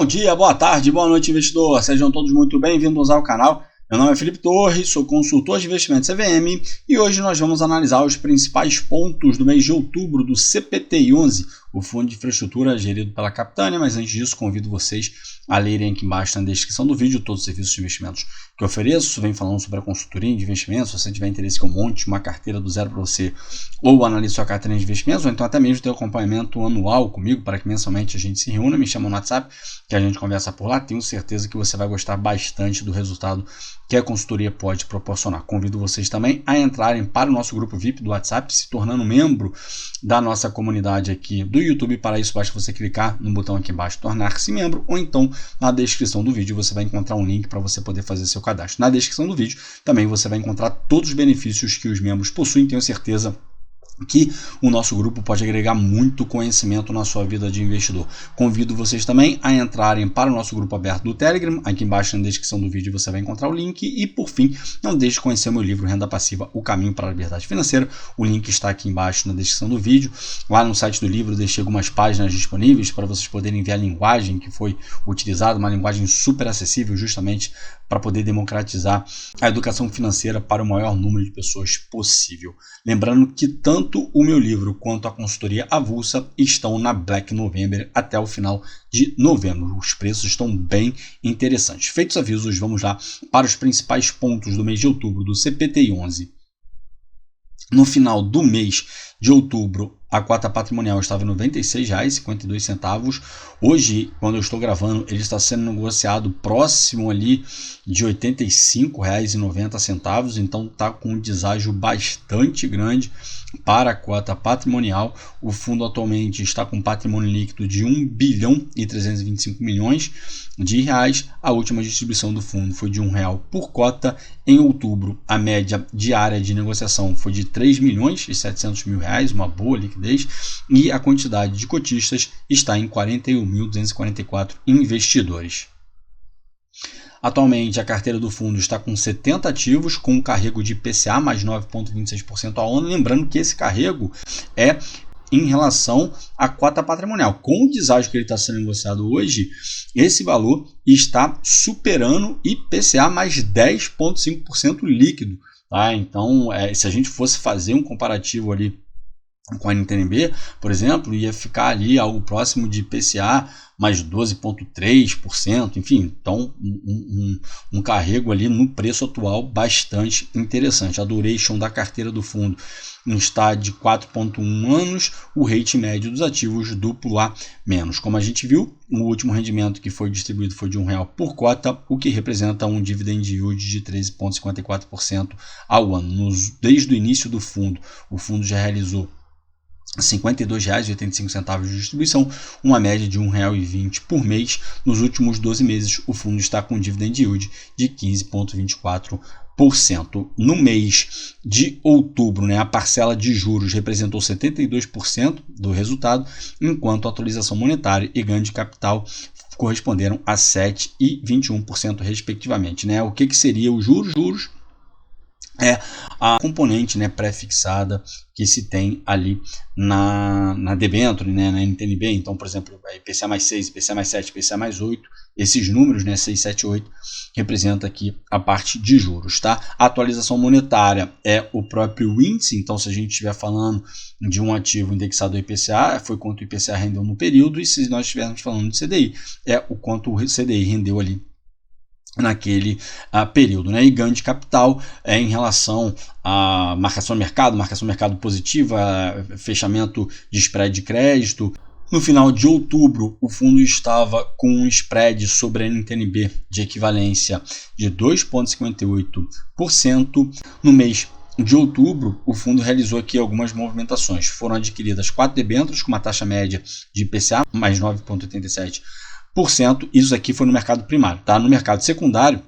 Bom dia, boa tarde, boa noite, investidor. Sejam todos muito bem-vindos ao canal. Meu nome é Felipe Torres, sou consultor de investimentos CVM e hoje nós vamos analisar os principais pontos do mês de outubro do CPTI-11, o Fundo de Infraestrutura gerido pela Capitânia, mas antes disso convido vocês a lerem aqui embaixo na descrição do vídeo todos os serviços de investimentos que eu ofereço. Venho falando sobre a consultoria de investimentos. Se você tiver interesse que eu monte uma carteira do zero para você ou analise sua carteira de investimentos, ou então até mesmo ter acompanhamento anual comigo para que mensalmente a gente se reúna, me chama no WhatsApp que a gente conversa por lá. Tenho certeza que você vai gostar bastante do resultado que a consultoria pode proporcionar. Convido vocês também a entrarem para o nosso grupo VIP do WhatsApp, se tornando membro da nossa comunidade aqui do YouTube. Para isso basta você clicar no botão aqui embaixo tornar-se membro, ou então na descrição do vídeo você vai encontrar um link para você poder fazer seu cadastro. Na descrição do vídeo também você vai encontrar todos os benefícios que os membros possuem. Tenho certeza que o nosso grupo pode agregar muito conhecimento na sua vida de investidor. Convido vocês também a entrarem para o nosso grupo aberto do Telegram. Aqui embaixo na descrição do vídeo você vai encontrar o link. E por fim, não deixe de conhecer o meu livro Renda Passiva, O Caminho para a Liberdade Financeira. O link está aqui embaixo na descrição do vídeo. Lá no site do livro deixei algumas páginas disponíveis para vocês poderem ver a linguagem que foi utilizada, uma linguagem super acessível justamente para poder democratizar a educação financeira para o maior número de pessoas possível. Lembrando que tanto o meu livro quanto a consultoria avulsa estão na Black November até o final de novembro. Os preços estão bem interessantes. Feitos avisos, vamos lá para os principais pontos do mês de outubro do CPTI-11. No final do mês de outubro, a cota patrimonial estava em R$ 96,52. Hoje, quando eu estou gravando, ele está sendo negociado próximo ali de R$ 85,90. Então está com um deságio bastante grande para a cota patrimonial. O fundo atualmente está com patrimônio líquido de R$ 1.325 bilhões. A última distribuição do fundo foi de R$ 1 por cota. Em outubro, a média diária de negociação foi de R$ 3.700.000, uma boa liquidez, e a quantidade de cotistas está em 41.244 investidores. Atualmente, a carteira do fundo está com 70 ativos, com um carrego de IPCA mais 9,26% ao ano. Lembrando que esse carrego é em relação à cota patrimonial. Com o deságio que ele está sendo negociado hoje, esse valor está superando IPCA mais 10,5% líquido. Tá? Então, se a gente fosse fazer um comparativo ali com a NTNB, por exemplo, ia ficar ali algo próximo de IPCA mais 12,3%, enfim, então um carrego ali no preço atual bastante interessante. A duration da carteira do fundo está de 4,1 anos, o rate médio dos ativos AA-. Como a gente viu, o último rendimento que foi distribuído foi de R$ 1 por cota, o que representa um dividend yield de 13,54% ao ano. Desde o início do fundo, o fundo já realizou R$ 52,85 de distribuição, uma média de R$ 1,20 por mês. Nos últimos 12 meses, o fundo está com dividend yield de 15,24%. No mês de outubro, a parcela de juros representou 72% do resultado, enquanto a atualização monetária e ganho de capital corresponderam a 7% e 21% respectivamente. O que seria o juros? Juros é a componente pré-fixada que se tem ali na debênture, na NTNB. Então, por exemplo, IPCA mais 6, IPCA mais 7, IPCA mais 8, esses números, 6, 7, 8, representa aqui a parte de juros. Tá? A atualização monetária é o próprio índice. Então, se a gente estiver falando de um ativo indexado ao IPCA, foi quanto o IPCA rendeu no período, e se nós estivermos falando de CDI, é o quanto o CDI rendeu ali naquele período. E ganho de capital em relação à marcação de mercado positiva, fechamento de spread de crédito. No final de outubro, o fundo estava com um spread sobre a NTNB de equivalência de 2,58%. No mês de outubro, o fundo realizou aqui algumas movimentações. Foram adquiridas 4 debêntures com uma taxa média de IPCA mais 9,87%. Isso aqui foi no mercado primário. Tá? No mercado secundário,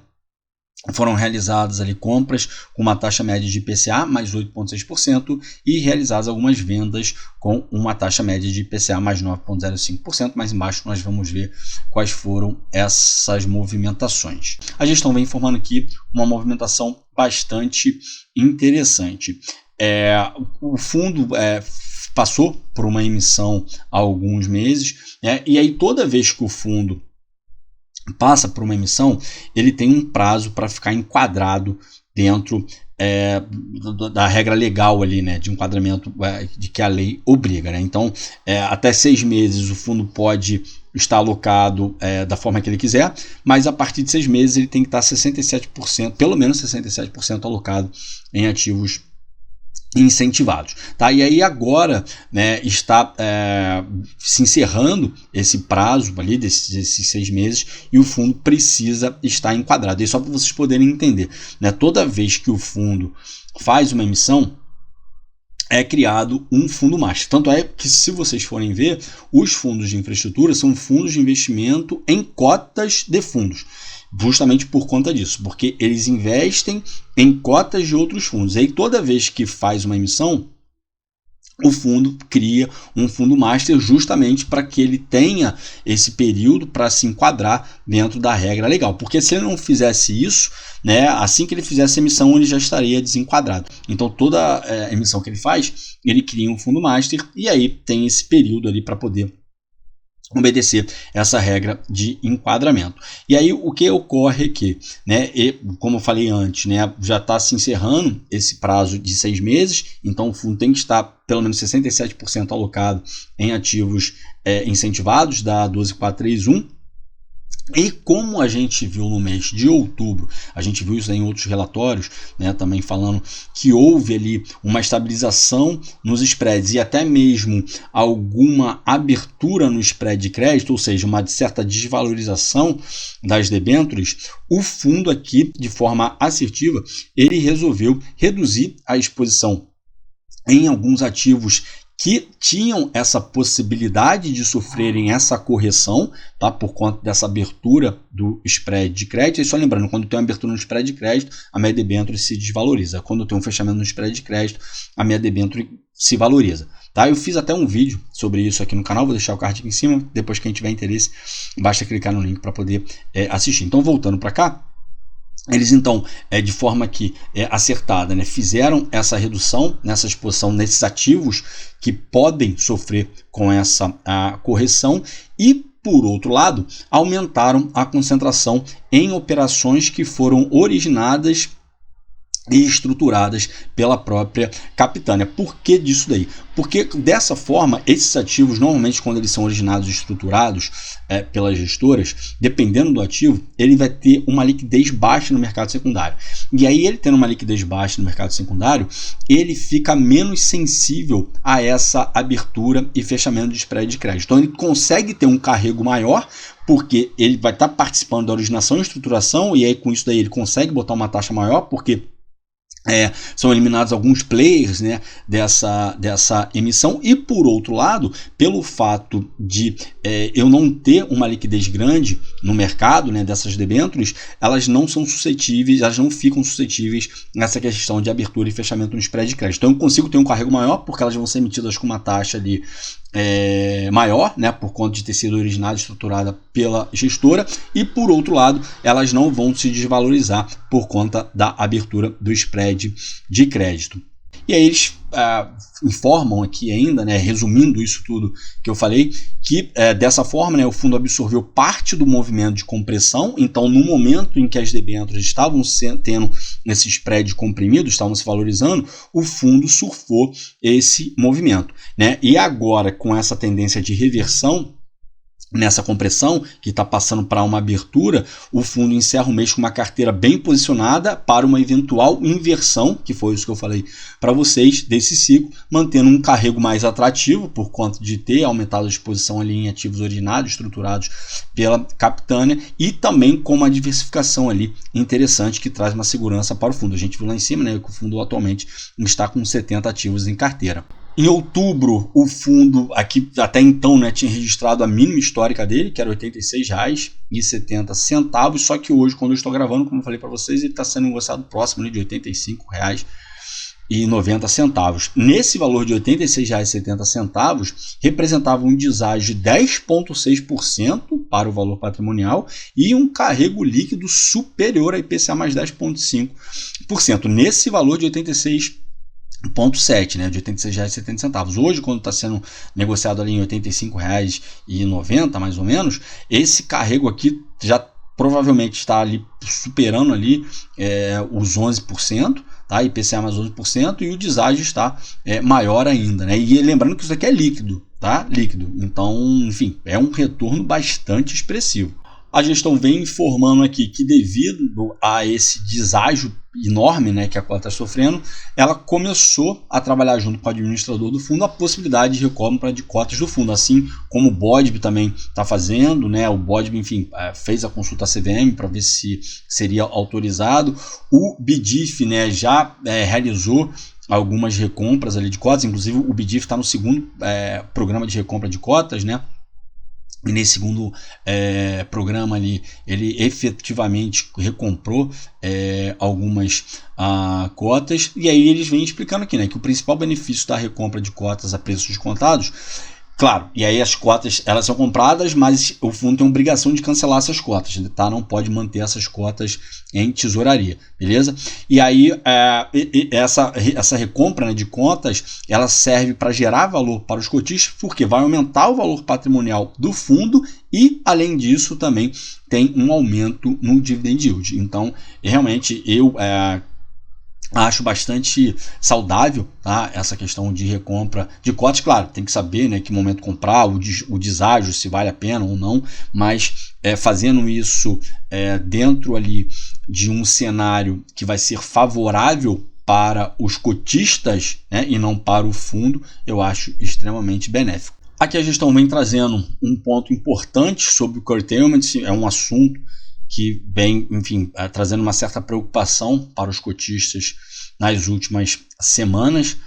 foram realizadas ali compras com uma taxa média de IPCA mais 8,6% e realizadas algumas vendas com uma taxa média de IPCA mais 9,05%. Mais embaixo nós vamos ver quais foram essas movimentações. A gestão vem informando aqui uma movimentação bastante interessante. O fundo passou por uma emissão há alguns meses, e aí toda vez que o fundo passa por uma emissão, ele tem um prazo para ficar enquadrado dentro da regra legal ali, né, de enquadramento de que a lei obriga, né? Então, até 6 meses o fundo pode estar alocado da forma que ele quiser, mas a partir de 6 meses ele tem que estar 67%, pelo menos 67% alocado em ativos incentivados, tá? E aí agora, né, está se encerrando esse prazo ali desses 6 meses e o fundo precisa estar enquadrado. E só para vocês poderem entender, né, toda vez que o fundo faz uma emissão, é criado um fundo master. Tanto é que, se vocês forem ver, os fundos de infraestrutura são fundos de investimento em cotas de fundos. Justamente por conta disso, porque eles investem em cotas de outros fundos. E aí, toda vez que faz uma emissão, o fundo cria um fundo master justamente para que ele tenha esse período para se enquadrar dentro da regra legal. Porque se ele não fizesse isso, né, assim que ele fizesse a emissão, ele já estaria desenquadrado. Então, toda emissão que ele faz, ele cria um fundo master e aí tem esse período ali para poder obedecer essa regra de enquadramento. E aí o que ocorre aqui, né, como eu falei antes, né, já está se encerrando esse prazo de 6 meses, então o fundo tem que estar pelo menos 67% alocado em ativos incentivados da 12431. E como a gente viu no mês de outubro, a gente viu isso em outros relatórios, né, também falando que houve ali uma estabilização nos spreads e até mesmo alguma abertura no spread de crédito, ou seja, uma certa desvalorização das debêntures, o fundo aqui, de forma assertiva, ele resolveu reduzir a exposição em alguns ativos que tinham essa possibilidade de sofrerem essa correção, tá, por conta dessa abertura do spread de crédito. E só lembrando, quando tem uma abertura no spread de crédito, a média debênture se desvaloriza. Quando tem um fechamento no spread de crédito, a média debênture se valoriza. Tá? Eu fiz até um vídeo sobre isso aqui no canal, vou deixar o card aqui em cima. Depois, quem tiver interesse, basta clicar no link para poder assistir. Então, voltando para cá, eles então, de forma aqui acertada, né, fizeram essa redução nessa exposição nesses ativos que podem sofrer com essa correção e, por outro lado, aumentaram a concentração em operações que foram originadas e estruturadas pela própria Capitânia. Por que disso daí? Porque dessa forma, esses ativos, normalmente quando eles são originados e estruturados pelas gestoras, dependendo do ativo, ele vai ter uma liquidez baixa no mercado secundário. E aí, ele tendo uma liquidez baixa no mercado secundário, ele fica menos sensível a essa abertura e fechamento de spread de crédito. Então, ele consegue ter um carrego maior, porque ele vai estar participando da originação e estruturação, e aí com isso daí ele consegue botar uma taxa maior, porque são eliminados alguns players, né, dessa emissão. E, por outro lado, pelo fato de eu não ter uma liquidez grande no mercado, né, dessas debêntures, elas não são suscetíveis, elas não ficam suscetíveis nessa questão de abertura e fechamento no spread de crédito. Então eu consigo ter um carrego maior, porque elas vão ser emitidas com uma taxa ali maior, né, por conta de ter sido originada e estruturada pela gestora, e por outro lado elas não vão se desvalorizar por conta da abertura do spread de crédito. E aí eles informam aqui ainda, né, resumindo isso tudo que eu falei, que dessa forma, né, o fundo absorveu parte do movimento de compressão. Então, no momento em que as debêntures estavam tendo esse spread comprimido, estavam se valorizando, o fundo surfou esse movimento, né? E agora, com essa tendência de reversão nessa compressão, que está passando para uma abertura, o fundo encerra o mês com uma carteira bem posicionada para uma eventual inversão, que foi isso que eu falei para vocês, desse ciclo, mantendo um carrego mais atrativo por conta de ter aumentado a exposição ali em ativos originados, estruturados pela Capitânia, e também com uma diversificação ali interessante que traz uma segurança para o fundo. A gente viu lá em cima, né, que o fundo atualmente está com 70 ativos em carteira. Em outubro, o fundo, aqui até então, né, tinha registrado a mínima histórica dele, que era R$ 86,70, só que hoje, quando eu estou gravando, como eu falei para vocês, ele está sendo negociado próximo ali de R$ 85,90. Nesse valor de R$ 86,70, representava um deságio de 10,6% para o valor patrimonial e um carrego líquido superior a IPCA mais 10,5%. Nesse valor de 86,7, né, de R$ 86,70. Hoje, quando está sendo negociado ali em R$ 85,90, mais ou menos, esse carrego aqui já provavelmente está ali superando ali os 11%, tá? IPCA mais 11%, e o deságio está maior ainda, né? E lembrando que isso aqui é líquido, tá? Líquido. Então, enfim, é um retorno bastante expressivo. A gestão vem informando aqui que, devido a esse deságio enorme, né, que a cota está sofrendo, ela começou a trabalhar junto com o administrador do fundo a possibilidade de recompra de cotas do fundo, assim como o BODB também está fazendo, né? O BODB, enfim, fez a consulta à CVM para ver se seria autorizado. O BDIF, né, já realizou algumas recompras ali de cotas, inclusive o BDIF está no segundo programa de recompra de cotas, né? E nesse segundo programa ali, ele efetivamente recomprou algumas cotas. E aí eles vêm explicando aqui, né, que o principal benefício da recompra de cotas a preços descontados, claro, e aí as cotas elas são compradas, mas o fundo tem a obrigação de cancelar essas cotas, tá? Não pode manter essas cotas em tesouraria, beleza? E aí essa recompra, né, de cotas, ela serve para gerar valor para os cotistas, porque vai aumentar o valor patrimonial do fundo e, além disso, também tem um aumento no dividend yield. Então, realmente, eu acho bastante saudável, tá, essa questão de recompra de cotas. Claro, tem que saber, né, que momento comprar, o deságio, se vale a pena ou não, mas fazendo isso dentro ali de um cenário que vai ser favorável para os cotistas, né, e não para o fundo, eu acho extremamente benéfico. Aqui a gestão vem trazendo um ponto importante sobre o curtailment, é um assunto que vem, enfim, trazendo uma certa preocupação para os cotistas nas últimas semanas.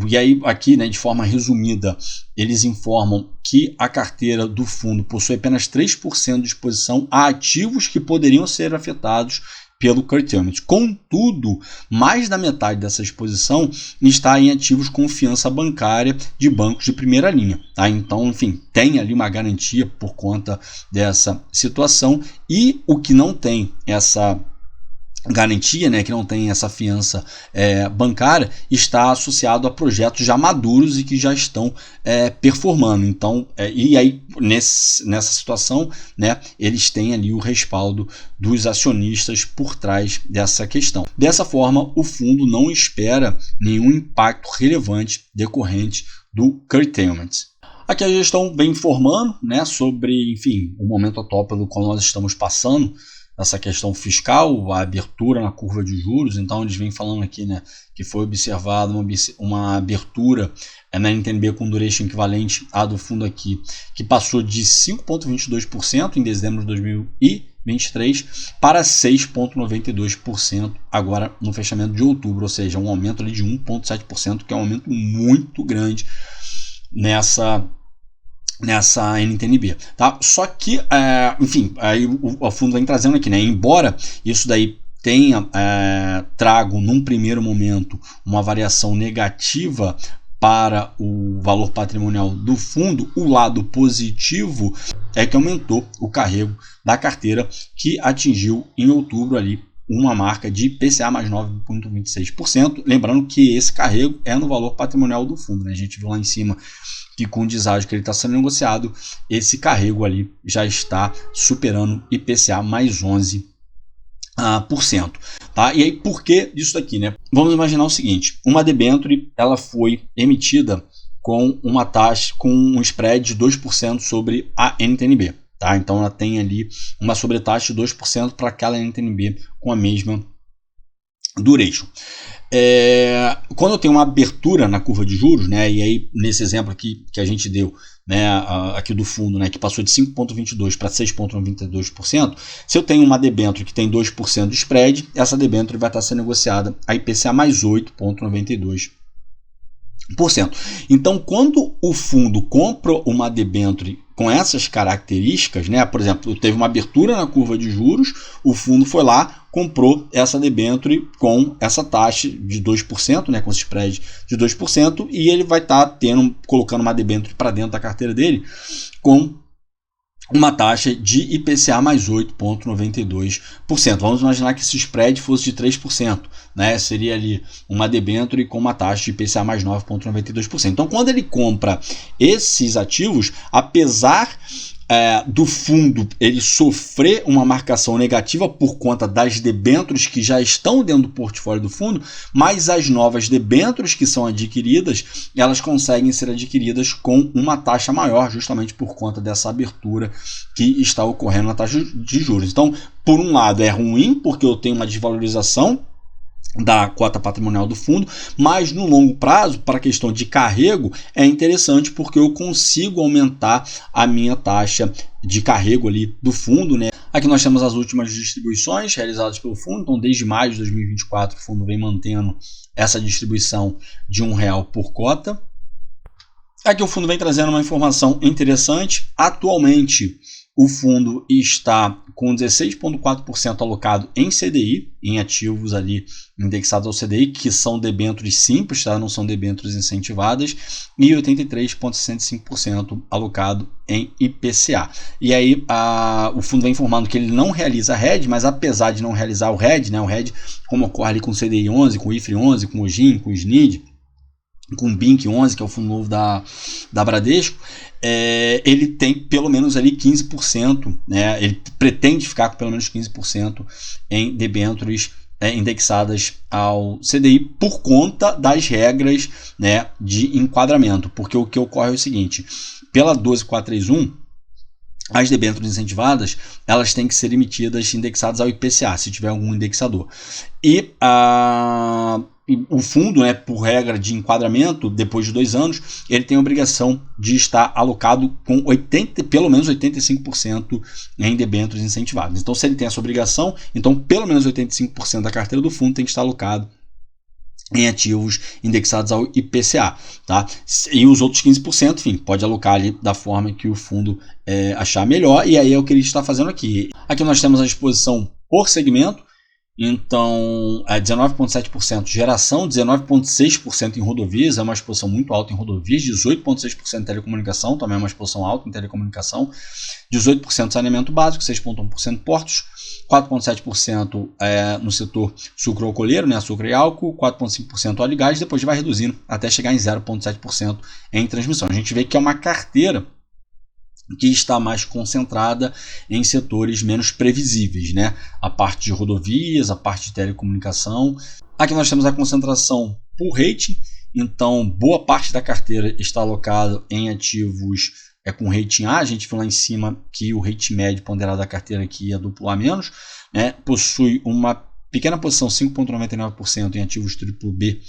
E aí, aqui, né, de forma resumida, eles informam que a carteira do fundo possui apenas 3% de exposição a ativos que poderiam ser afetados pelo curtailment. Contudo, mais da metade dessa exposição está em ativos com confiança bancária de bancos de primeira linha, tá? Então, enfim, tem ali uma garantia por conta dessa situação, e o que não tem essa garantia, né, que não tem essa fiança bancária, está associado a projetos já maduros e que já estão performando. Então, e aí nessa situação, né, eles têm ali o respaldo dos acionistas por trás dessa questão. Dessa forma, o fundo não espera nenhum impacto relevante decorrente do curtailment. Aqui a gestão vem informando, né, sobre, enfim, o momento atual pelo qual nós estamos passando, essa questão fiscal, a abertura na curva de juros. Então eles vêm falando aqui, né, que foi observada uma abertura na NTNB com duration equivalente à do fundo aqui, que passou de 5,22% em dezembro de 2023 para 6,92% agora no fechamento de outubro, ou seja, um aumento ali de 1,7%, que é um aumento muito grande nessa NTNB, tá? Só que, enfim, aí o fundo vem trazendo aqui, né? Embora isso daí tenha trago num primeiro momento uma variação negativa para o valor patrimonial do fundo, o lado positivo é que aumentou o carrego da carteira, que atingiu em outubro ali uma marca de IPCA mais 9,26%. Lembrando que esse carrego é no valor patrimonial do fundo, né? A gente viu lá em cima que, com o deságio que ele está sendo negociado, esse carrego ali já está superando IPCA mais 11%. Tá? E aí, por que disso aqui, né? Vamos imaginar o seguinte: uma debênture, ela foi emitida com uma taxa, com um spread de 2% sobre a NTNB. Tá? Então ela tem ali uma sobretaxa de 2% para aquela NTNB com a mesma duration. Quando eu tenho uma abertura na curva de juros, né, e aí nesse exemplo aqui que a gente deu, né, aqui do fundo, né, que passou de 5,22% para 6,92%, se eu tenho uma debênture que tem 2% de spread, essa debênture vai estar sendo negociada a IPCA mais 8,92%. Então, quando o fundo compra uma debênture com essas características, né, por exemplo, teve uma abertura na curva de juros, o fundo foi lá, comprou essa debênture com essa taxa de 2%, né, com esse spread de 2%, e ele vai estar colocando uma debênture para dentro da carteira dele com uma taxa de IPCA mais 8,92%. Vamos imaginar que esse spread fosse de 3%, né? Seria ali uma debênture com uma taxa de IPCA mais 9,92%. Então, quando ele compra esses ativos, apesar do fundo ele sofrer uma marcação negativa por conta das debêntures que já estão dentro do portfólio do fundo, mas as novas debêntures que são adquiridas, elas conseguem ser adquiridas com uma taxa maior, justamente por conta dessa abertura que está ocorrendo na taxa de juros. Então, por um lado é ruim, porque eu tenho uma desvalorização da cota patrimonial do fundo, mas no longo prazo, para a questão de carrego, é interessante porque eu consigo aumentar a minha taxa de carrego ali do fundo, né? Aqui nós temos as últimas distribuições realizadas pelo fundo, então desde maio de 2024 o fundo vem mantendo essa distribuição de R$1 por cota. Aqui o fundo vem trazendo uma informação interessante. Atualmente o fundo está com 16,4% alocado em CDI, em ativos ali indexados ao CDI, que são debêntures simples, tá? Não são debêntures incentivadas, e 83,65% alocado em IPCA. E aí o fundo vem informando que ele não realiza hedge, mas apesar de não realizar o hedge, né, o hedge como ocorre ali com o CDI 11, com o IFRI 11, com o GIM, com o SNID, com o BINC 11, que é o fundo novo da Bradesco, ele tem pelo menos ali 15%, né? Ele pretende ficar com pelo menos 15% em debêntures indexadas ao CDI por conta das regras, né, de enquadramento, porque o que ocorre é o seguinte: pela 12431, as debêntures incentivadas, elas têm que ser emitidas indexadas ao IPCA, se tiver algum indexador. E o fundo, né, por regra de enquadramento, depois de 2 anos, ele tem a obrigação de estar alocado com pelo menos 85% em debêntures incentivadas. Então, se ele tem essa obrigação, então pelo menos 85% da carteira do fundo tem que estar alocado em ativos indexados ao IPCA, tá? E os outros 15%, enfim, pode alocar ali da forma que o fundo achar melhor, e aí é o que ele está fazendo aqui. Aqui nós temos a exposição por segmento. Então, 19,7% geração, 19,6% em rodovias, é uma exposição muito alta em rodovias, 18,6% em telecomunicação, também é uma exposição alta em telecomunicação, 18% saneamento básico, 6,1% portos, 4,7% no setor sucroalcooleiro, né, açúcar e álcool, 4,5% óleo e gás, depois vai reduzindo até chegar em 0,7% em transmissão. A gente vê que é uma carteira que está mais concentrada em setores menos previsíveis, né? A parte de rodovias, a parte de telecomunicação. Aqui nós temos a concentração por rating, então boa parte da carteira está alocada em ativos com rating A. A gente viu lá em cima que o rating médio ponderado da carteira aqui é duplo A-, né? Possui uma pequena posição, 5,99% em ativos BBB+,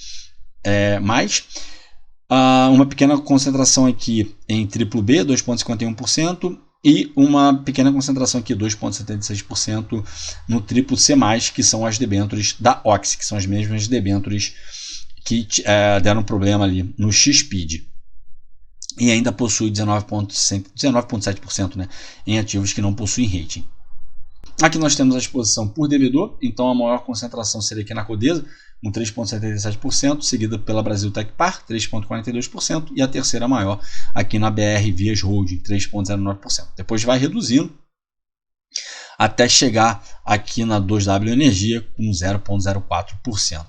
uma pequena concentração aqui em BBB, 2,51%, e uma pequena concentração aqui, 2,76%, no CCC+, que são as debêntures da Oxy, que são as mesmas debêntures que deram problema ali no XPID. E ainda possui 19,7%, né, em ativos que não possuem rating. Aqui nós temos a exposição por devedor, então a maior concentração seria aqui na Codesa, com 3,77%, seguida pela Brasil Tecpar, 3,42%, e a terceira maior aqui na BR Vias Holding, 3,09%. Depois vai reduzindo até chegar aqui na 2W Energia com 0,04%.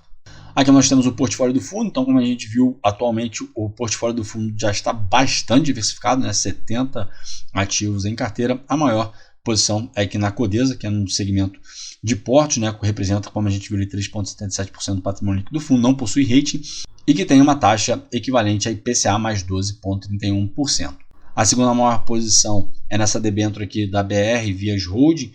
Aqui nós temos o portfólio do fundo, então como a gente viu atualmente o portfólio do fundo já está bastante diversificado, né? 70 ativos em carteira, a maior posição é aqui na Codesa, que é no segmento de portos, né, que representa, como a gente viu, 3,77% do patrimônio líquido do fundo, não possui rating e que tem uma taxa equivalente a IPCA mais 12,31%. A segunda maior posição é nessa debênture aqui da BR Vias Holding,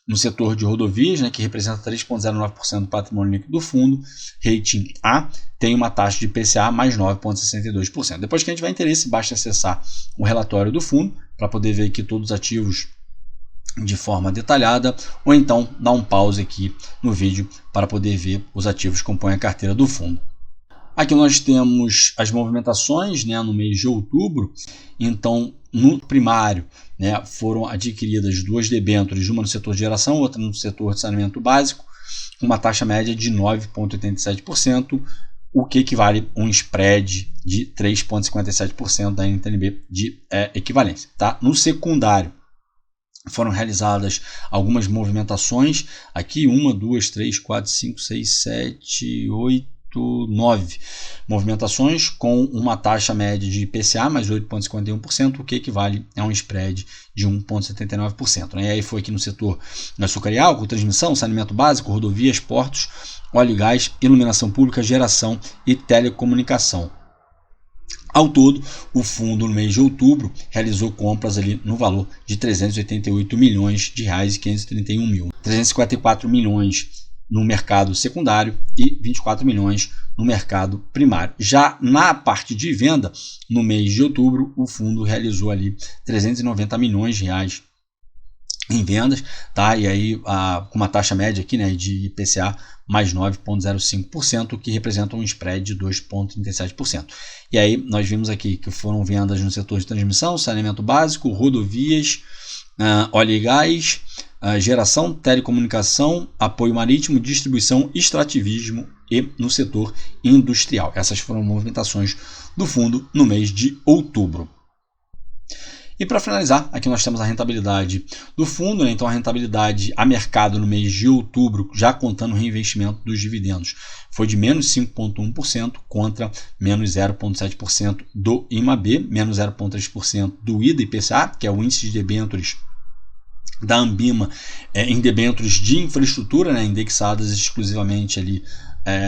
no setor de rodovias, né, que representa 3,09% do patrimônio líquido do fundo, rating A, tem uma taxa de IPCA mais 9,62%. Depois que a gente vai interesse, basta acessar o relatório do fundo para poder ver aqui todos os ativos de forma detalhada, ou então dar um pause aqui no vídeo para poder ver os ativos que compõem a carteira do fundo. Aqui nós temos as movimentações, né, no mês de outubro. Então, no primário, né, foram adquiridas 2 debêntures, uma no setor de geração, outra no setor de saneamento básico, com uma taxa média de 9,87%, o que equivale a um spread de 3,57% da NTNB de equivalência. Tá? No secundário, foram realizadas algumas movimentações, aqui 1, 2, 3, 4, 5, 6, 7, 8, 0,89 movimentações, com uma taxa média de IPCA mais 8,51%, o que equivale a um spread de 1,79%. E aí foi aqui no setor açúcar e álcool, transmissão, saneamento básico, rodovias, portos, óleo e gás, iluminação pública, geração e telecomunicação. Ao todo, o fundo no mês de outubro realizou compras ali no valor de 388 milhões de reais e 531 mil. 354 milhões no mercado secundário e 24 milhões no mercado primário. Já na parte de venda, no mês de outubro, o fundo realizou ali 390 milhões de reais em vendas, tá? E aí com uma taxa média aqui, né, de IPCA mais 9,05%, que representa um spread de 2,37%. E aí nós vimos aqui que foram vendas no setor de transmissão, saneamento básico, rodovias, óleo e gás, geração, telecomunicação, apoio marítimo, distribuição, extrativismo e no setor industrial. Essas foram movimentações do fundo no mês de outubro. E para finalizar, aqui nós temos a rentabilidade do fundo, né? Então a rentabilidade a mercado no mês de outubro, já contando o reinvestimento dos dividendos, foi de menos 5,1% contra menos 0,7% do IMAB, menos 0,3% do IDA-IPCA, que é o índice de debêntures da Ambima em debêntures de infraestrutura, né? Indexadas exclusivamente ali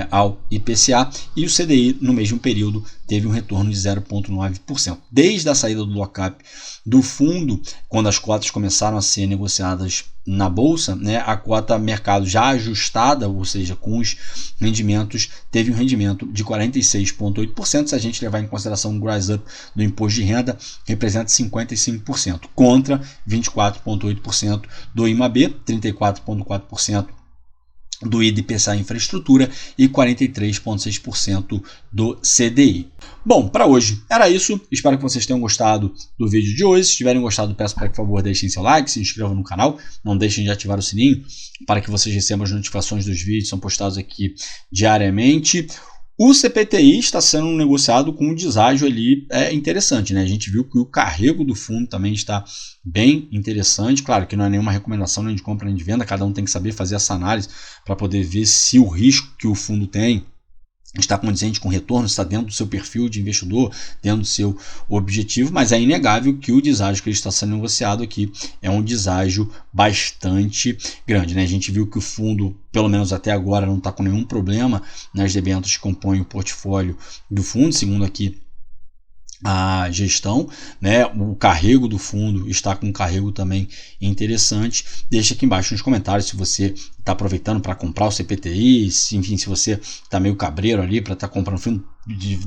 ao IPCA, e o CDI no mesmo período teve um retorno de 0,9%. Desde a saída do lock-up do fundo, quando as cotas começaram a ser negociadas na bolsa, né, a cota mercado já ajustada, ou seja, com os rendimentos, teve um rendimento de 46,8%. Se a gente levar em consideração o gross up do imposto de renda, representa 55%, contra 24,8% do IMAB, 34,4% do IDA-IPCA infraestrutura e 43,6% do CDI. Bom, para hoje era isso. Espero que vocês tenham gostado do vídeo de hoje. Se tiverem gostado, peço para que, por favor, deixem seu like, se inscrevam no canal, não deixem de ativar o sininho para que vocês recebam as notificações dos vídeos, são postados aqui diariamente. O CPTI está sendo negociado com um deságio ali interessante, né? A gente viu que o carrego do fundo também está bem interessante. Claro que não é nenhuma recomendação nem de compra nem de venda, cada um tem que saber fazer essa análise para poder ver se o risco que o fundo tem está condizente com retorno, está dentro do seu perfil de investidor, dentro do seu objetivo, mas é inegável que o deságio que ele está sendo negociado aqui é um deságio bastante grande, né? A gente viu que o fundo, pelo menos até agora, não está com nenhum problema nas debêntures que compõem o portfólio do fundo, segundo aqui a gestão, né? O carrego do fundo está com um carrego também interessante. Deixa aqui embaixo nos comentários se você está aproveitando para comprar o CPTI, enfim, se você está meio cabreiro ali para estar comprando fundo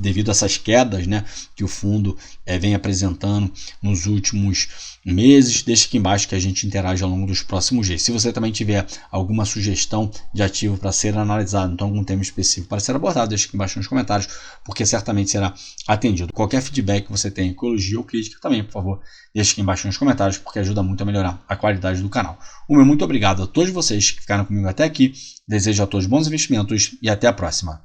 devido a essas quedas, né, que o fundo vem apresentando nos últimos meses. Deixa aqui embaixo que a gente interage ao longo dos próximos dias. Se você também tiver alguma sugestão de ativo para ser analisado, então algum tema específico para ser abordado, deixa aqui embaixo nos comentários, porque certamente será atendido. Qualquer feedback que você tenha, elogio ou crítica, também, por favor, deixa aqui embaixo nos comentários, porque ajuda muito a melhorar a qualidade do canal. O meu muito obrigado a todos vocês que ficaram comigo até aqui. Desejo a todos bons investimentos e até a próxima.